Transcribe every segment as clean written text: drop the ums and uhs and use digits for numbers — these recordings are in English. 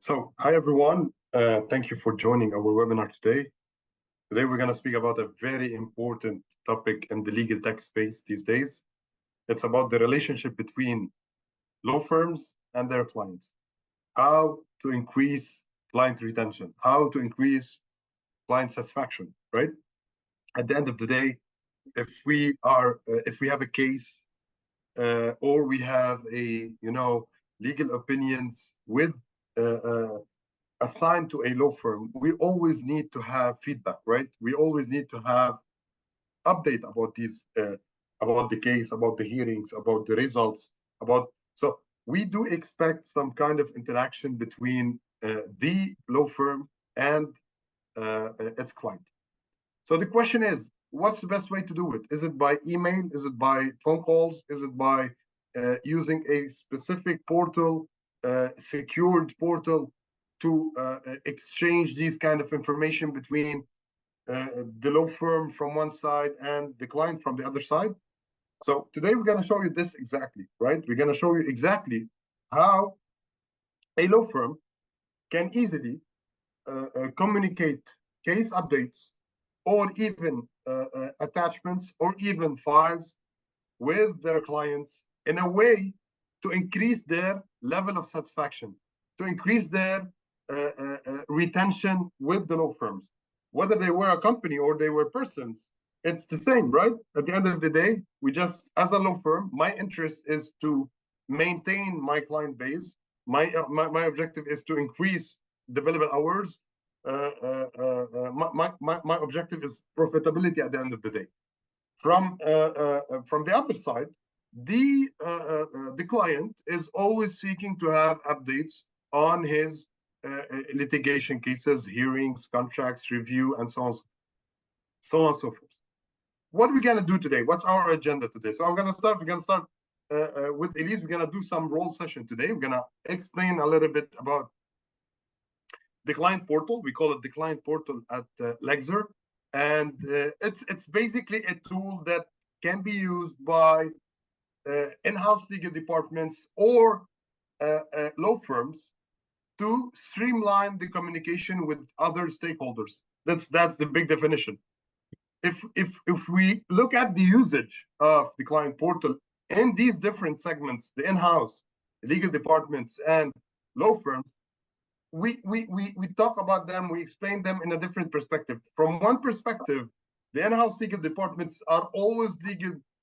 So, hi everyone. Thank you for joining our webinar today. Today we're going to speak about a very important topic in the legal tech space these days. It's about the relationship between law firms and their clients. How to increase client retention, how to increase client satisfaction, right? At the end of the day, if we have a case or we have legal opinions with assigned to a law firm, we always need to have feedback, right? We always need to have update about these, about the case, about the hearings, about the results, so we do expect some kind of interaction between the law firm and its client. So the question is, what's the best way to do it? Is it by email? Is it by phone calls? Is it by using a specific portal, secured portal, to exchange these kind of information between the law firm from one side and the client from the other side? So today we're going to show you this exactly, right? We're going to show you exactly how a law firm can easily communicate case updates or even attachments or even files with their clients in a way to increase their level of satisfaction, to increase their retention with the law firms. Whether they were a company or they were persons, it's the same, right? At the end of the day, we just, as a law firm, my interest is to maintain my client base. My objective is to increase the billable hours. My objective is profitability at the end of the day. From the other side, the client is always seeking to have updates on his litigation cases, hearings, contracts, review, and so on and so forth. What are we going to do today? What's our agenda today? So we're going to start with Elise. We're going to do some role session today. We're going to explain a little bit about the client portal. We call it the client portal at Lexzur. And it's basically a tool that can be used by in-house legal departments or law firms to streamline the communication with other stakeholders. That's the big definition. If we look at the usage of the client portal in these different segments, the in-house, legal departments, and law firms, we talk about them, we explain them in a different perspective. From one perspective, the in-house legal departments are always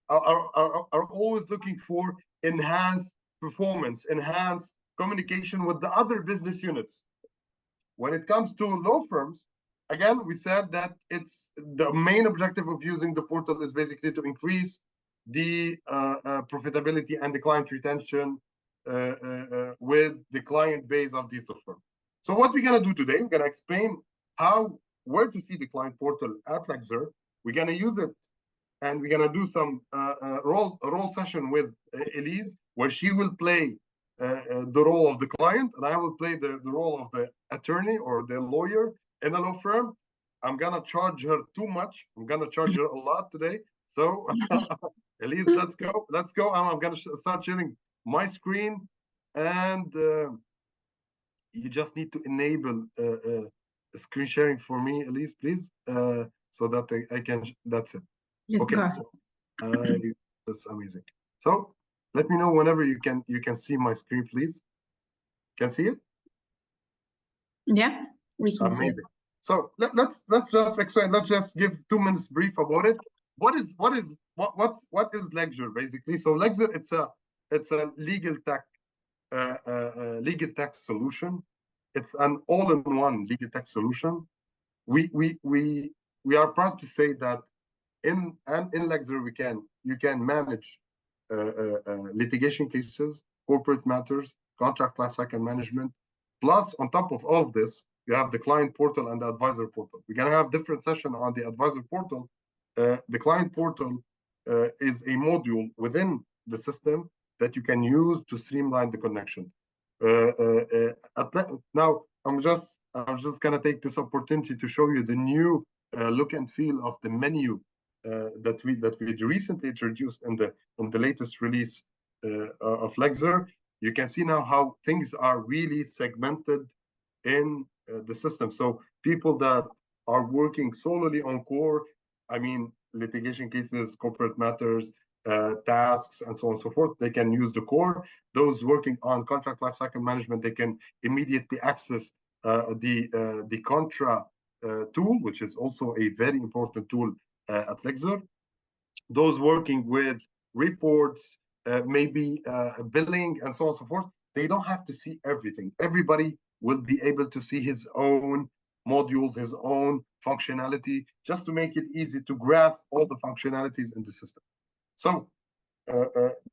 always looking for enhanced performance, enhanced communication with the other business units. When it comes to law firms, again, we said that it's the main objective of using the portal is basically to increase the profitability and the client retention with the client base of these law firms. So what we're going to do today, we're going to explain where to see the client portal at Lexzur. We're going to use it, and we're going to do some role session with Elise, where she will play the role of the client, and I will play the role of the attorney or the lawyer in a law firm. I'm going to charge her too much. I'm going to charge her a lot today. So Elise, let's go. I'm going to start sharing my screen, and you just need to enable screen sharing for me, Elise, please, so that I can. That's it. Yes, okay. So, that's amazing. So let me know whenever you can see my screen, please. Can see it? Yeah, we can see it. Amazing. So let's just explain. Let's just give 2 minutes brief about it. What is Lexzur basically? So Lexzur, it's a legal tech solution. It's an all-in-one legal tech solution. We are proud to say that in Lexzur you can manage litigation cases, corporate matters, contract lifecycle management. Plus, on top of all of this, you have the client portal and the advisor portal. We're going to have different sessions on the advisor portal. The client portal is a module within the system that you can use to streamline the connection. Now, I'm just going to take this opportunity to show you the new look and feel of the menu that we recently introduced in the latest release of Lexzur. You can see now how things are really segmented in the system. So people that are working solely on core, I mean, litigation cases, corporate matters, tasks, and so on and so forth, they can use the core. Those working on contract lifecycle management, they can immediately access the Contra tool, which is also a very important tool at Lexzur. Those working with reports, maybe billing, and so on and so forth, they don't have to see everything. Everybody will be able to see his own modules, his own functionality, just to make it easy to grasp all the functionalities in the system. So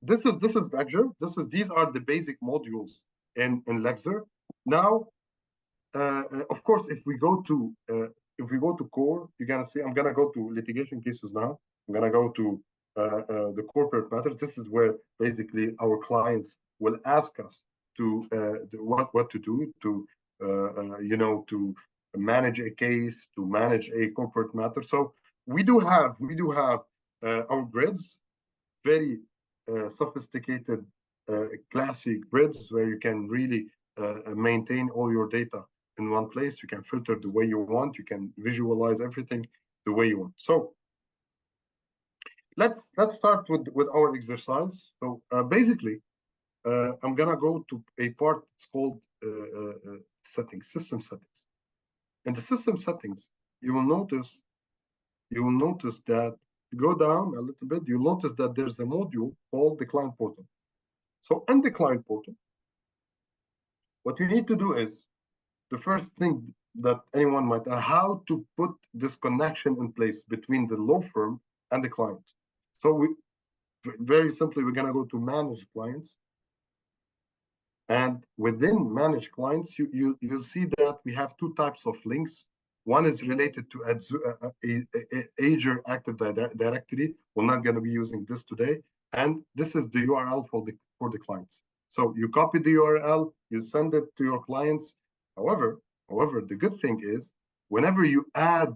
this is Lexzur. These are the basic modules in Lexzur. Now, of course, if we go to core, you're gonna see. I'm gonna go to litigation cases now. I'm gonna go to the corporate matters. This is where basically our clients will ask us to what to do to to manage a case, to manage a corporate matter. So we do have our grids, very sophisticated, classy grids where you can really maintain all your data in one place. You can filter the way you want. You can visualize everything the way you want. So let's start with our exercise. So basically, I'm gonna go to a part. It's called settings, system settings. In the system settings, you will notice that go down a little bit. You'll notice that there's a module called the client portal. So in the client portal, what you need to do is the first thing that anyone might how to put this connection in place between the law firm and the client. So we very simply, we're going to go to manage clients, and within manage clients, you'll see that we have two types of links. One is related to Azure Active Directory. We're not going to be using this today, and this is the URL for the clients. So you copy the URL, you send it to your clients. However, the good thing is, whenever you add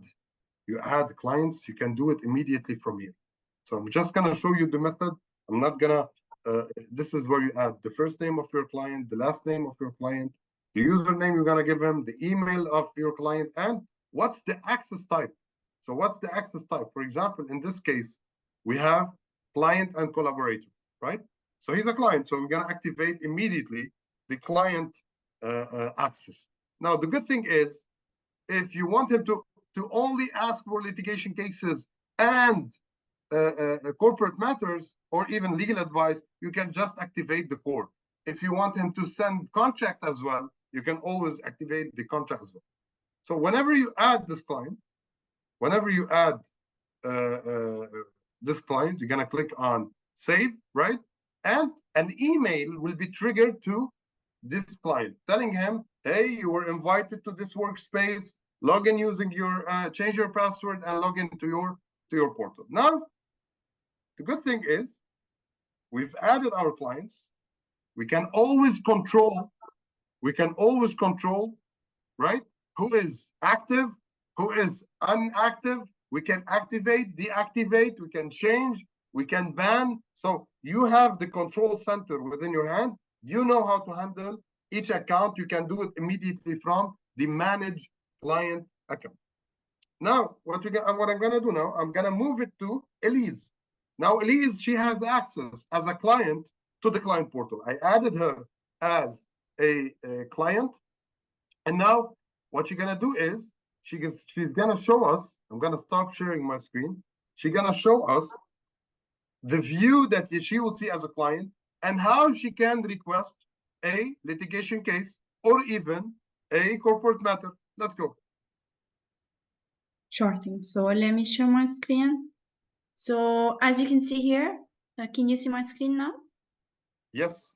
clients, you can do it immediately from here. So I'm just gonna show you the method. I'm not gonna. This is where you add the first name of your client, the last name of your client, the username you're gonna give him, the email of your client, and what's the access type. So what's the access type? For example, in this case, we have client and collaborator, right? So he's a client, so we're gonna activate immediately the client access. Now, the good thing is, if you want him to only ask for litigation cases and corporate matters or even legal advice, you can just activate the core. If you want him to send contract as well, you can always activate the contract as well. So whenever you add this client, this client, you're gonna click on save, right? And an email will be triggered to this client telling him, hey, you were invited to this workspace, log in using your, change your password and log into your portal. Now, the good thing is we've added our clients. We can always control, right? Who is active, who is inactive. We can activate, deactivate, we can change, we can ban. So you have the control center within your hand. You know how to handle each account. You can do it immediately from the manage client account. Now, what I'm gonna do now, I'm gonna move it to Elise. Now, Elise, she has access as a client to the client portal. I added her as a client, and now what you're gonna do is she's gonna show us. I'm gonna stop sharing my screen. She's gonna show us the view that she will see as a client and how she can request a litigation case or even a corporate matter. Let's go. Sure thing. So let me share my screen. So as you can see here, can you see my screen now? Yes.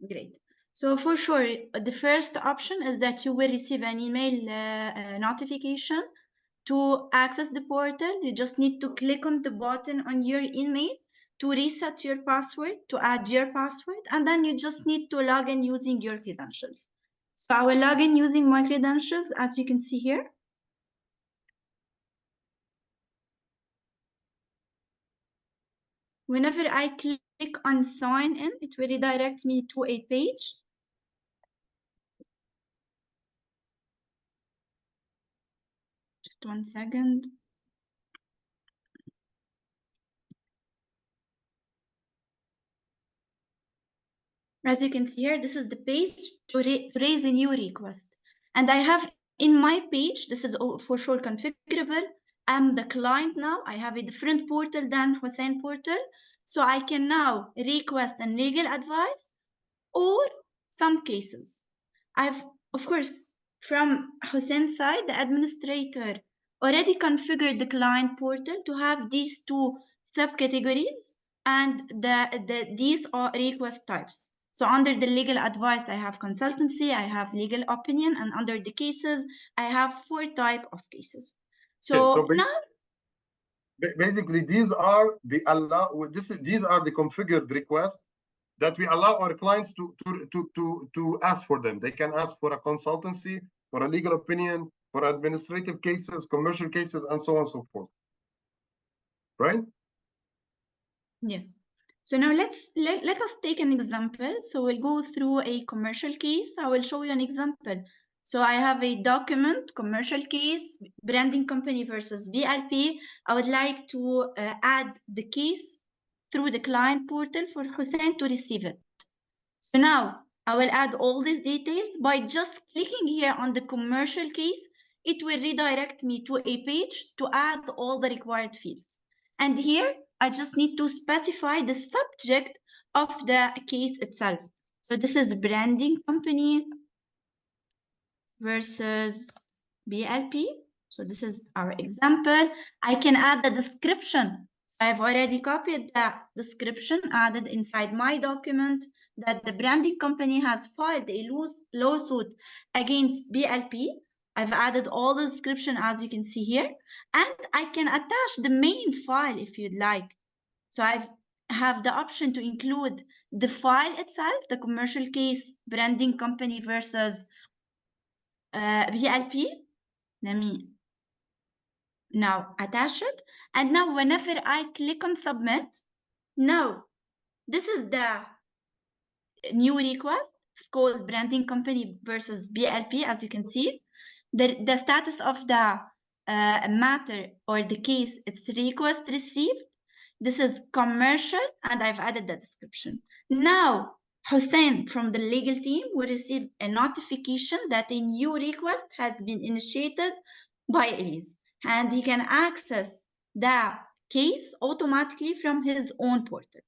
Great. So for sure, the first option is that you will receive an email notification to access the portal. You just need to click on the button on your email to reset your password, to add your password, and then you just need to log in using your credentials. So I will log in using my credentials, as you can see here. Whenever I click on sign in, it will redirect me to a page. 1 second. As you can see here, this is the page to raise a new request. And I have in my page, this is for sure configurable. I'm the client now. I have a different portal than Hussein portal. So I can now request a legal advice or some cases. Of course, from Hussein's side, the administrator already configured the client portal to have these two subcategories and these are request types. So under the legal advice, I have consultancy, I have legal opinion, and under the cases, I have 4 types of cases. So now, basically, these are the configured requests that we allow our clients to ask for them. They can ask for a consultancy, for a legal opinion, for administrative cases, commercial cases, and so on and so forth. Right? Yes. So now let us take an example. So we'll go through a commercial case. I will show you an example. So I have a document, commercial case, branding company versus BLP. I would like to add the case through the client portal for Hussein to receive it. So now I will add all these details by just clicking here on the commercial case. It will redirect me to a page to add all the required fields. And here I just need to specify the subject of the case itself. So this is branding company versus BLP. So this is our example. I can add the description. I've already copied the description, added inside my document that the branding company has filed a lawsuit against BLP. I've added all the description as you can see here, and I can attach the main file if you'd like. So I have the option to include the file itself, the commercial case, branding company versus BLP. Let me now attach it. And now whenever I click on submit, now this is the new request. It's called branding company versus BLP, as you can see. The status of the matter or the case, it's request received. This is commercial, and I've added the description. Now, Hussein from the legal team will receive a notification that a new request has been initiated by Elise, and he can access the case automatically from his own portal.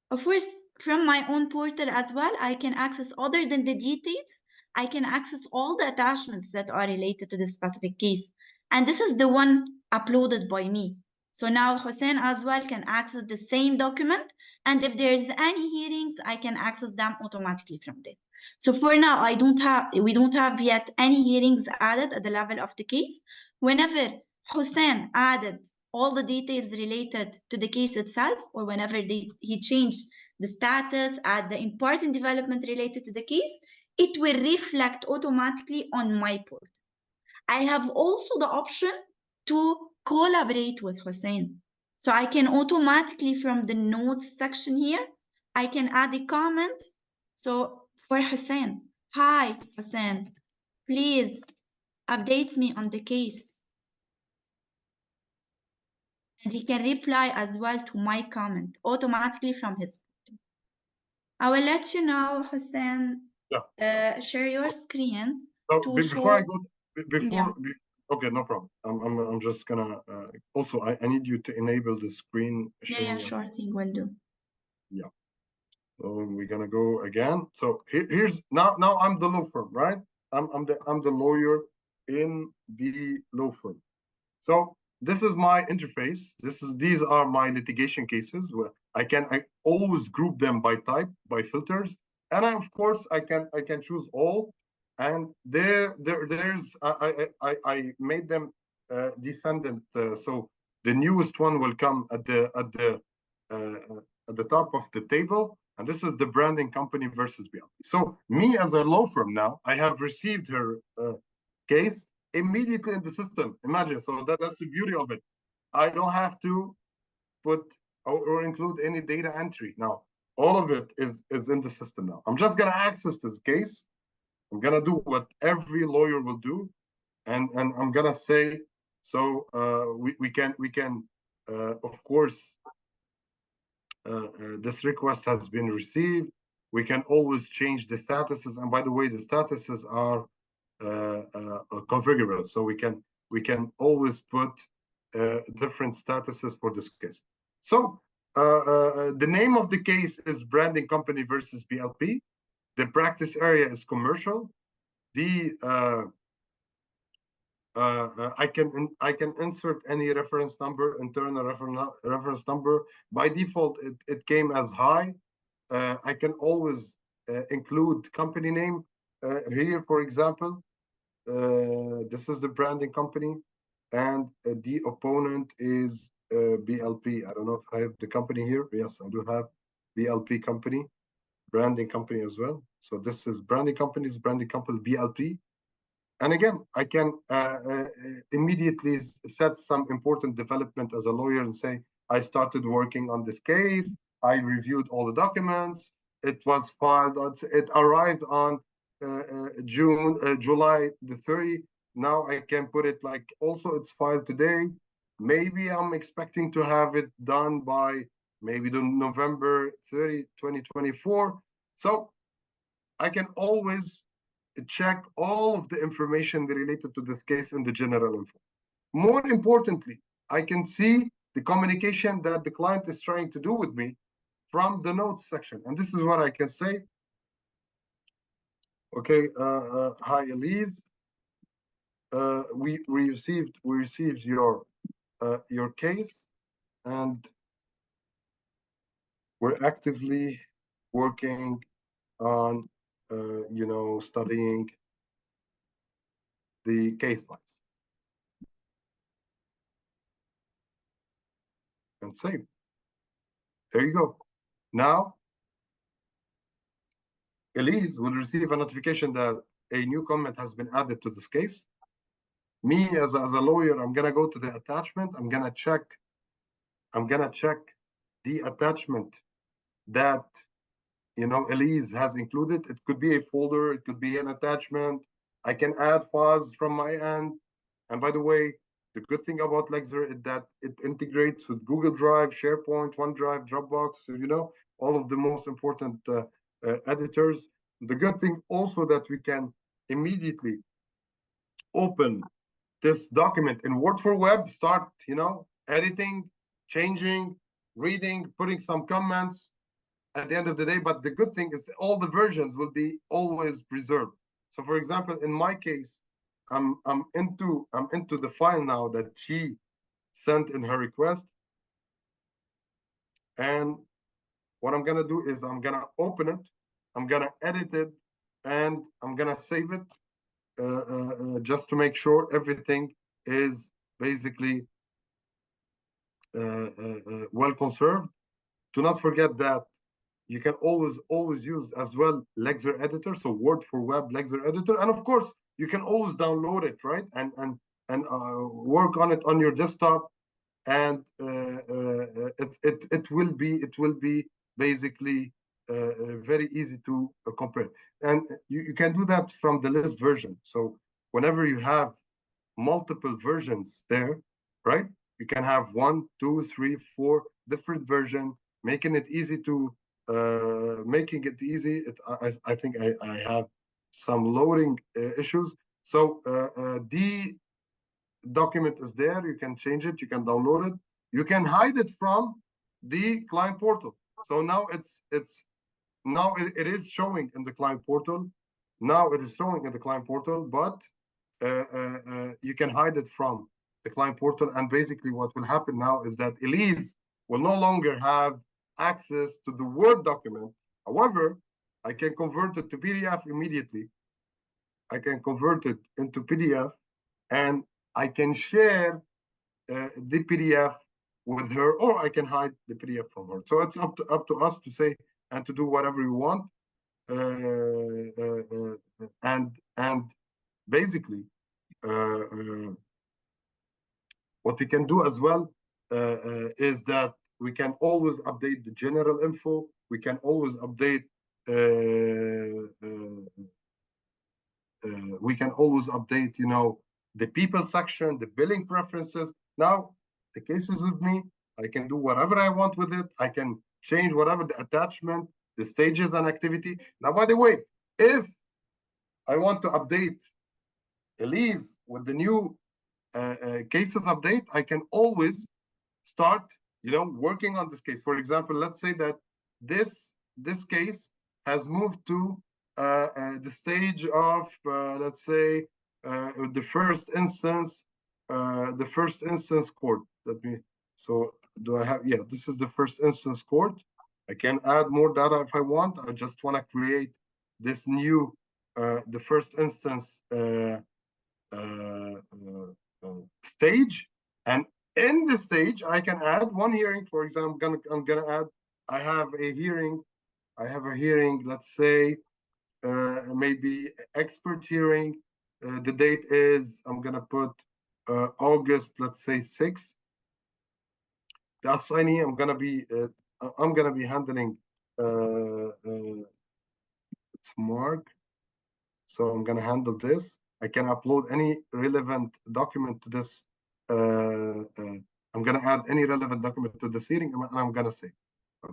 Of course, from my own portal as well, I can access, other than the details, I can access all the attachments that are related to this specific case. And this is the one uploaded by me. So now Hussein as well can access the same document. And if there's any hearings, I can access them automatically from there. So for now, we don't have yet any hearings added at the level of the case. Whenever Hussein added all the details related to the case itself, or whenever he changed the status, add the important development related to the case, it will reflect automatically on my portal. I have also the option to collaborate with Hussein. So I can automatically, from the notes section here, I can add a comment. So for Hussein, hi Hussein, please update me on the case. And he can reply as well to my comment automatically from his portal. I will let you know, Hussein, share your screen. So before I go, okay, no problem. I'm just gonna also I need you to enable the screen sharing. Yeah, sure thing, will do. Yeah. So we're gonna go again. So here's now I'm the law firm, right? I'm the lawyer in the law firm. So this is my interface. These are my litigation cases where I always group them by type, by filters, and of course I can choose all. And there's I made them descendant. So the newest one will come at the top of the table, and this is the branding company versus BLP. So me as a law firm now, I have received her case immediately in the system. Imagine, so that's the beauty of it. I don't have to put or include any data entry now. All of it is in the system now. I'm just gonna access this case. I'm gonna do what every lawyer will do. and I'm gonna say, so we can of course, this request has been received. We can always change the statuses, and by the way, the statuses are configurable, so we can always put different statuses for this case. So the name of the case is branding company versus BLP. The practice area is commercial. The I can insert any reference number, internal reference number. By default, it came as high. I can always include company name here, for example. This is the branding company, and the opponent is BLP. I don't know if I have the company here. Yes, I do have BLP company, branding company as well. So this is branding companies, branding company BLP. And again, I can immediately set some important development as a lawyer and say, I started working on this case. I reviewed all the documents. It was filed. It arrived on July the 30th. Now I can put it like also it's filed today. Maybe I'm expecting to have it done by maybe the November 30, 2024. So I can always check all of the information related to this case in the general info. More importantly, I can see the communication that the client is trying to do with me from the notes section. And this is what I can say. Okay, hi Elise. We received your case, and we're actively working on studying the case files. And save. There you go. Now, Elise will receive a notification that a new comment has been added to this case. Me as a lawyer, I'm gonna go to the attachment. I'm gonna check the attachment that Elise has included. It could be a folder, it could be an attachment. I can add files from my end. And by the way, the good thing about Lexzur is that it integrates with Google Drive, SharePoint, OneDrive, Dropbox, all of the most important editors. The good thing also that we can immediately open this document in Word for Web, start, editing, changing, reading, putting some comments at the end of the day. But the good thing is all the versions will be always preserved. So for example, in my case, I'm into the file now that she sent in her request. And what I'm gonna do is I'm gonna open it, I'm gonna edit it, and I'm gonna save it just to make sure everything is basically well conserved. Do not forget that you can always use as well Lexzur editor, so Word for Web Lexzur editor, and of course you can always download it, right, and work on it on your desktop, and it will be basically very easy to compare. And you can do that from the list version. So whenever you have multiple versions there, right, you can have 1, 2, 3, 4 different versions, making it easy to I think I have some loading issues. So the document is there. You can change it. You can download it. You can hide it from the client portal. So now it is showing in the client portal. Now it is showing in the client portal, but you can hide it from the client portal. And basically what will happen now is that Elise will no longer have access to the Word document. However, I can convert it to PDF immediately. I can convert it into PDF, and I can share the PDF with her, or I can hide the PDF from her. So it's up to us to say and to do whatever we want. And basically, what we can do as well is that we can always update the general info. We can always update. We can always update, the people section, the billing preferences. Now the case is with me. I can do whatever I want with it. I can change whatever the attachment, the stages and activity. Now, by the way, if I want to update Elise with the new cases update, I can always start, working on this case. For example, let's say that this case has moved to the stage of, let's say, the first instance court. So do I have, yeah, this is the first instance court. I can add more data if I want. I just want to create this new, the first instance stage, and in the stage I can add one hearing. For example, I'm gonna add, I have a hearing, let's say maybe expert hearing. The date is, I'm gonna put August, let's say 6. The assignee, I'm gonna be handling it's Mark, so I'm gonna handle this. I can upload any relevant document to this. I'm gonna add any relevant document to this hearing, and I'm gonna say.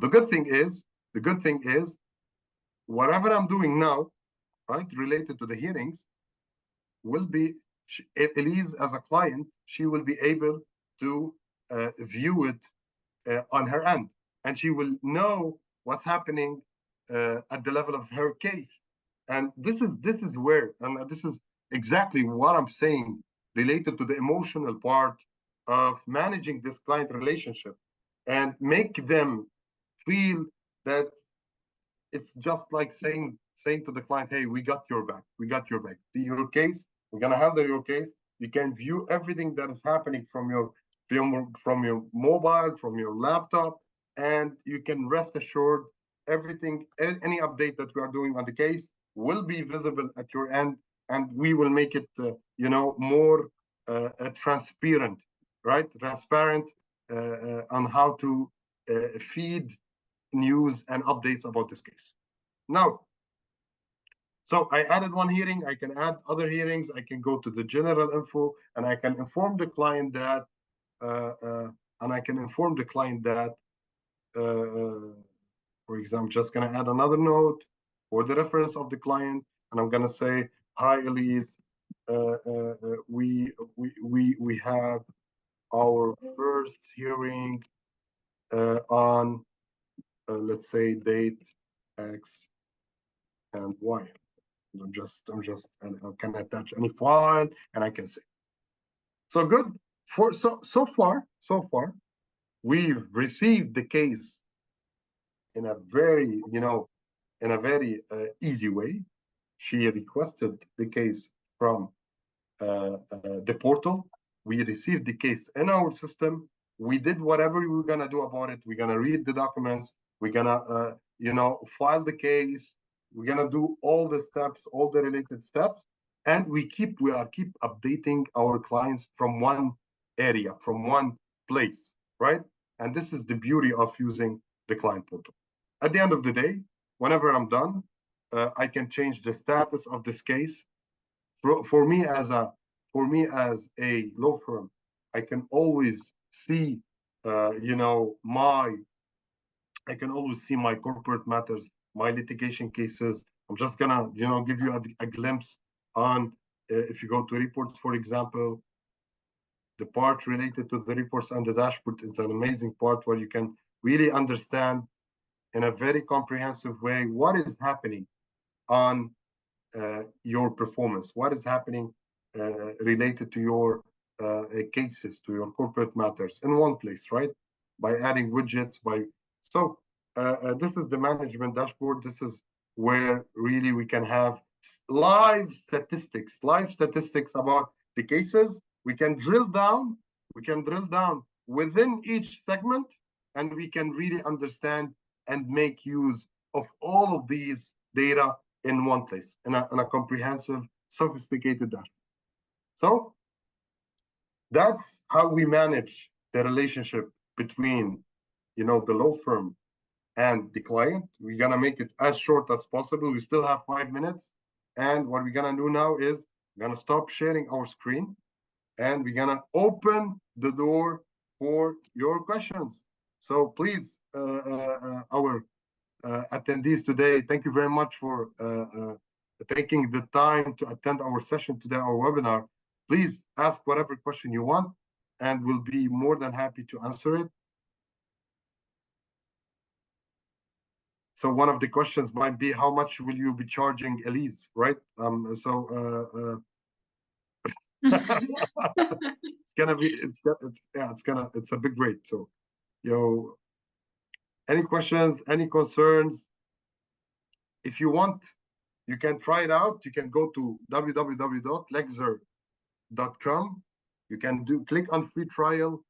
The good thing is, whatever I'm doing now, right, related to the hearings, will be, Elise as a client, she will be able to view it on her end, and she will know what's happening at the level of her case. And this is where, and this is exactly what I'm saying, related to the emotional part of managing this client relationship, and make them feel that it's just like saying to the client, hey, we got your back. Your case, we're gonna handle your case. You can view everything that is happening from your mobile, from your laptop, and you can rest assured everything, any update that we are doing on the case will be visible at your end, and we will make it more transparent, right? Transparent on how to feed news and updates about this case. Now, so I added one hearing. I can add other hearings. I can go to the general info, and I can inform the client that, for example, just gonna add another note for the reference of the client, and I'm gonna say, hi, Elise, we have our first hearing on, let's say, date X and Y. And I can attach any file, and I can say. So good. So far, we've received the case in a very, easy way. She requested the case from the portal. We received the case in our system. We did whatever we were gonna do about it. We're gonna read the documents. We're gonna, file the case. We're gonna do all the steps, all the related steps, and we are keep updating our clients from one area, from one place, right? And this is the beauty of using the client portal. At the end of the day, whenever I'm done, I can change the status of this case. For me as a law firm, I can always see, I can always see my corporate matters, my litigation cases. I'm just gonna, give you a glimpse on, if you go to reports, for example, the part related to the reports and the dashboard is an amazing part where you can really understand in a very comprehensive way what is happening on your performance, what is happening related to your cases, to your corporate matters in one place, right? By adding widgets, so this is the management dashboard. This is where really we can have live statistics about the cases. We can drill down within each segment, and we can really understand and make use of all of these data in one place, in a comprehensive, sophisticated dashboard. So that's how we manage the relationship between, the law firm and the client. We're gonna make it as short as possible. We still have 5 minutes, and what we're gonna do now is we're gonna stop sharing our screen. and we're gonna open the door for your questions. So please, our attendees today, thank you very much for taking the time to attend our session today, our webinar. Please ask whatever question you want, and we'll be more than happy to answer it. So one of the questions might be, how much will you be charging Elise, right? It's gonna be, it's a big rate. So, any questions, any concerns? If you want, you can try it out. You can go to www.lexzur.com. You can click on free trial,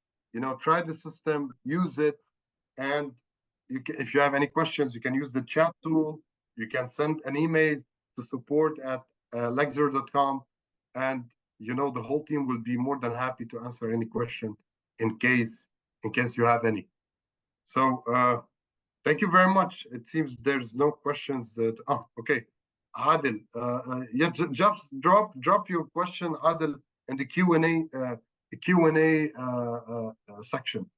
try the system, use it, and if you have any questions, you can use the chat tool. You can send an email to support@lexzur.com, and the whole team will be more than happy to answer any question in case you have any. So thank you very much. It seems there's no questions. Okay, Adil, yeah, just drop your question, Adil, in the Q&A section.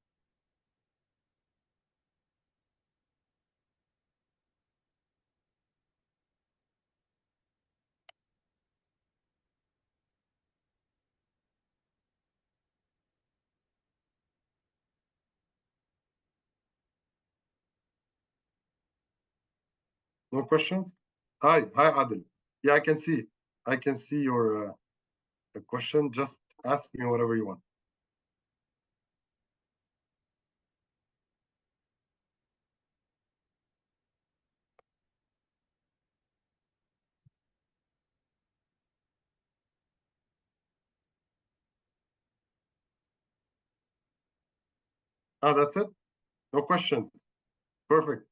No questions? Hi, Adil. Yeah, I can see your question. Just ask me whatever you want. That's it? No questions? Perfect.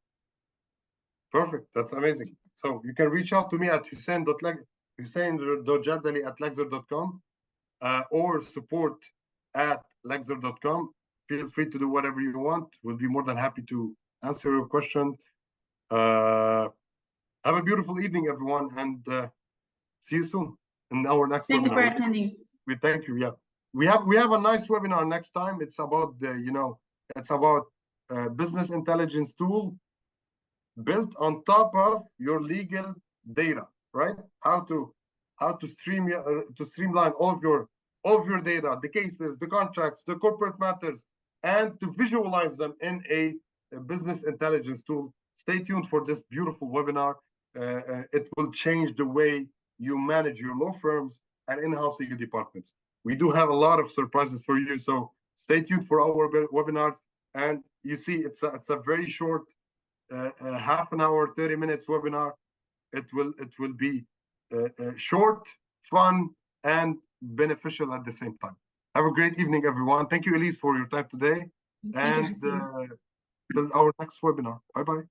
Perfect. That's amazing. So you can reach out to me at hussein.jabdali@lexzur.com or support@lexzur.com. Feel free to do whatever you want. We'll be more than happy to answer your question. Have a beautiful evening, everyone, and see you soon in our next webinar. Thank you for attending. We thank you. Yeah, we have a nice webinar next time. It's about business intelligence tool built on top of your legal data, right? How to streamline all of your data, the cases, the contracts, the corporate matters, and to visualize them in a business intelligence tool. Stay tuned for this beautiful webinar. It will change the way you manage your law firms and in-house legal departments. We do have a lot of surprises for you, so stay tuned for our webinars. And you see, it's a very short, half an hour, 30 minutes webinar. It will be short, fun, and beneficial at the same time. Have a great evening, everyone. Thank you, Elise, for your time today. And till our next webinar. Bye-bye.